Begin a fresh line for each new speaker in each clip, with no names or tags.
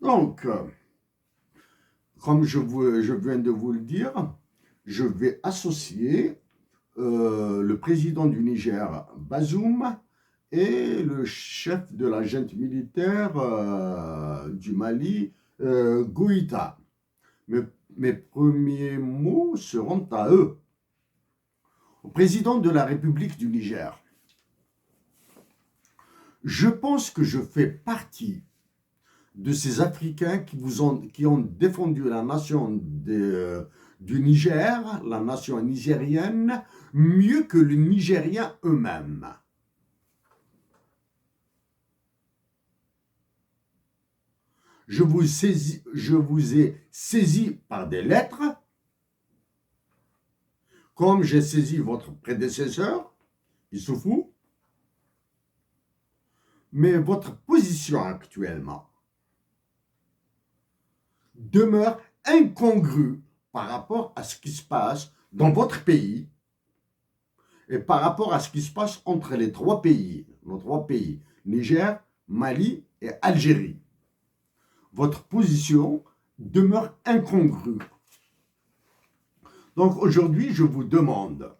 Donc, comme je viens de vous le dire, je vais associer le président du Niger, Bazoum, et le chef de la junte militaire du Mali, Goïta. Mes, mes premiers mots seront à eux. Au président de la République du Niger, je pense que je fais partie de ces Africains qui ont défendu la nation du Niger, la nation nigérienne, mieux que les Nigériens eux-mêmes. Je vous ai saisi par des lettres, comme j'ai saisi votre prédécesseur, Issoufou, mais votre position actuellement demeure incongrue par rapport à ce qui se passe dans votre pays et par rapport à ce qui se passe entre les trois pays, nos trois pays, Niger, Mali et Algérie. Votre position demeure incongrue. Donc aujourd'hui, je vous demande,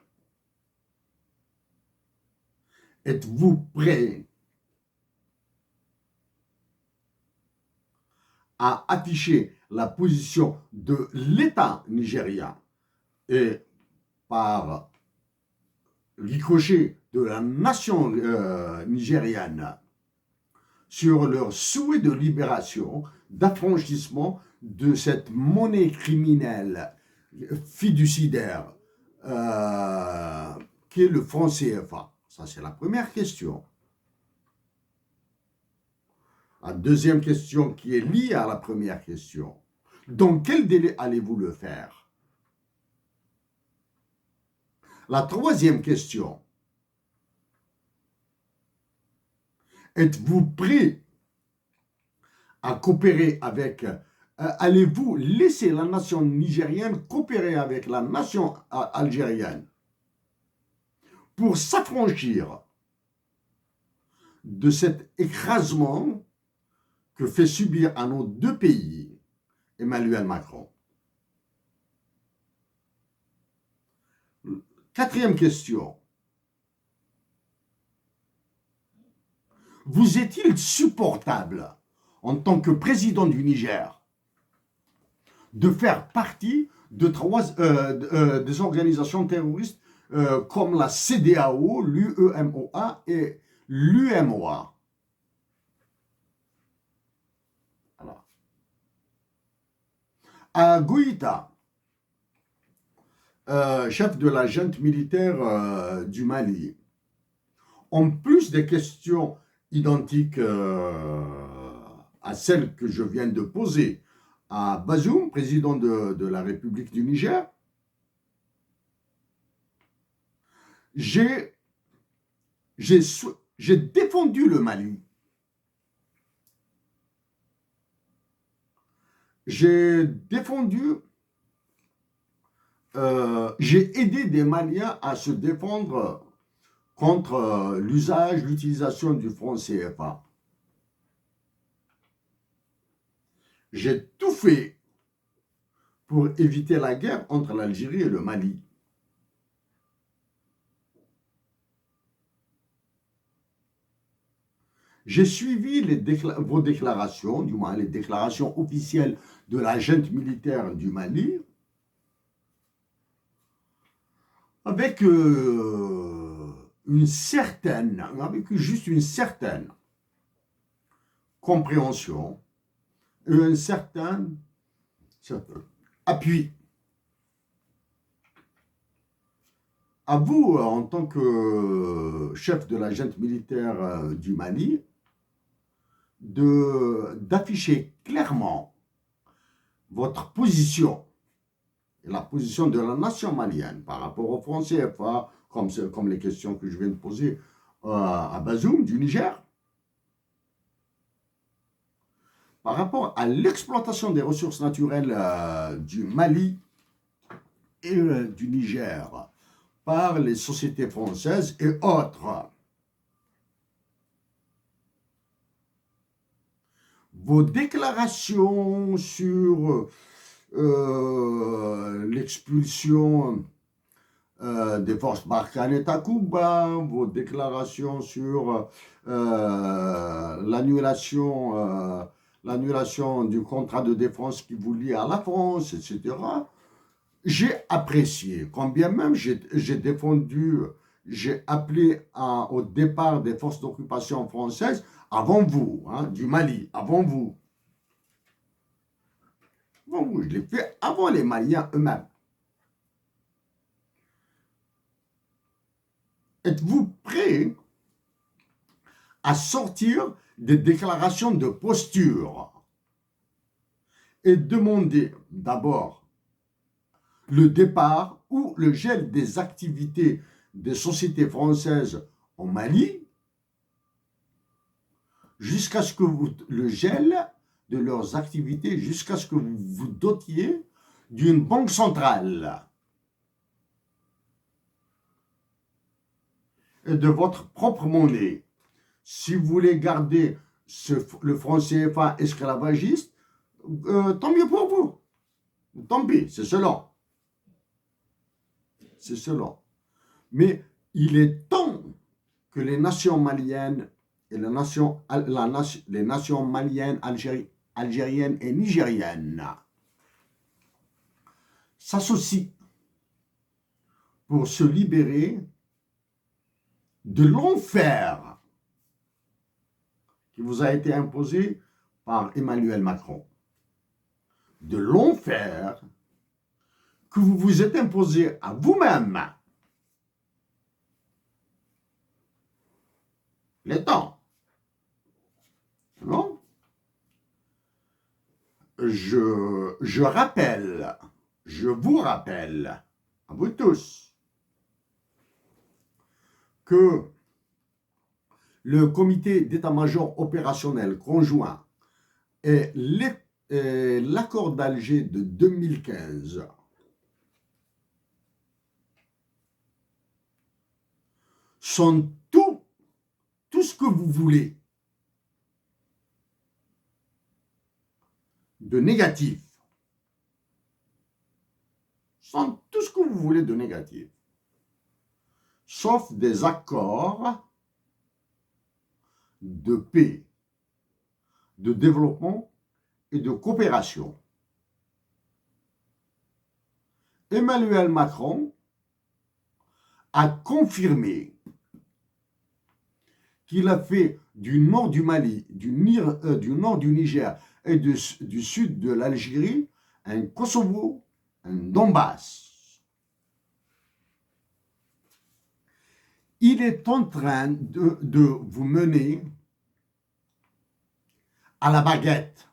êtes-vous prêt à afficher la position de l'État nigérien et par ricochet de la nation nigérienne sur leur souhait de libération, d'affranchissement de cette monnaie criminelle fiduciaire qui est le franc CFA? Ça, c'est la première question. La deuxième question qui est liée à la première question. Dans quel délai allez-vous le faire? La troisième question. Êtes-vous prêt à coopérer avec... allez-vous laisser la nation nigérienne coopérer avec la nation algérienne pour s'affranchir de cet écrasement que fait subir à nos deux pays Emmanuel Macron? Quatrième question. Vous est-il supportable, en tant que président du Niger, de faire partie de des organisations terroristes comme la CEDEAO, l'UEMOA et l'UMOA? Voilà. À Goïta, chef de la junte militaire du Mali, en plus des questions identiques à celles que je viens de poser à Bazoum, président de la République du Niger, j'ai défendu le Mali. J'ai défendu, j'ai aidé des Maliens à se défendre contre l'utilisation du franc CFA. J'ai tout fait pour éviter la guerre entre l'Algérie et le Mali. J'ai suivi vos déclarations, du moins les déclarations officielles de la junte militaire du Mali, avec juste une certaine compréhension et un certain appui. À vous, en tant que chef de la junte militaire du Mali, d'afficher clairement votre position et la position de la nation malienne par rapport au franc CFA, comme les questions que je viens de poser à Bazoum du Niger, par rapport à l'exploitation des ressources naturelles du Mali et du Niger par les sociétés françaises et autres. vos déclarations sur l'expulsion des forces Barkhane et Takuba, vos déclarations sur l'annulation du contrat de défense qui vous lie à la France, etc. J'ai apprécié, quand bien même j'ai défendu, j'ai appelé au départ des forces d'occupation françaises avant vous, hein, du Mali, avant vous. Avant vous, je l'ai fait avant les Maliens eux-mêmes. Êtes-vous prêts à sortir des déclarations de posture et demander d'abord le départ ou le gel des activités des sociétés françaises au Mali jusqu'à ce que le gel de leurs activités, jusqu'à ce que vous vous dotiez d'une banque centrale et de votre propre monnaie. Si vous voulez garder le franc CFA esclavagiste, tant mieux pour vous. Tant pis, c'est selon. C'est selon. Mais il est temps que les nations maliennes et les nations maliennes, algériennes et nigériennes s'associent pour se libérer de l'enfer qui vous a été imposé par Emmanuel Macron. De l'enfer que vous vous êtes imposé à vous-même. Les temps. Non? Je rappelle, je vous rappelle, à vous tous, que le comité d'état-major opérationnel conjoint et l'accord d'Alger de 2015 sont tout ce que vous voulez de négatif. Sont tout ce que vous voulez de négatif. Sauf des accords de paix, de développement et de coopération. Emmanuel Macron a confirmé qu'il a fait du nord du Mali, du nord du Niger et du sud de l'Algérie un Kosovo, un Donbass. Il est en train de vous mener à la baguette.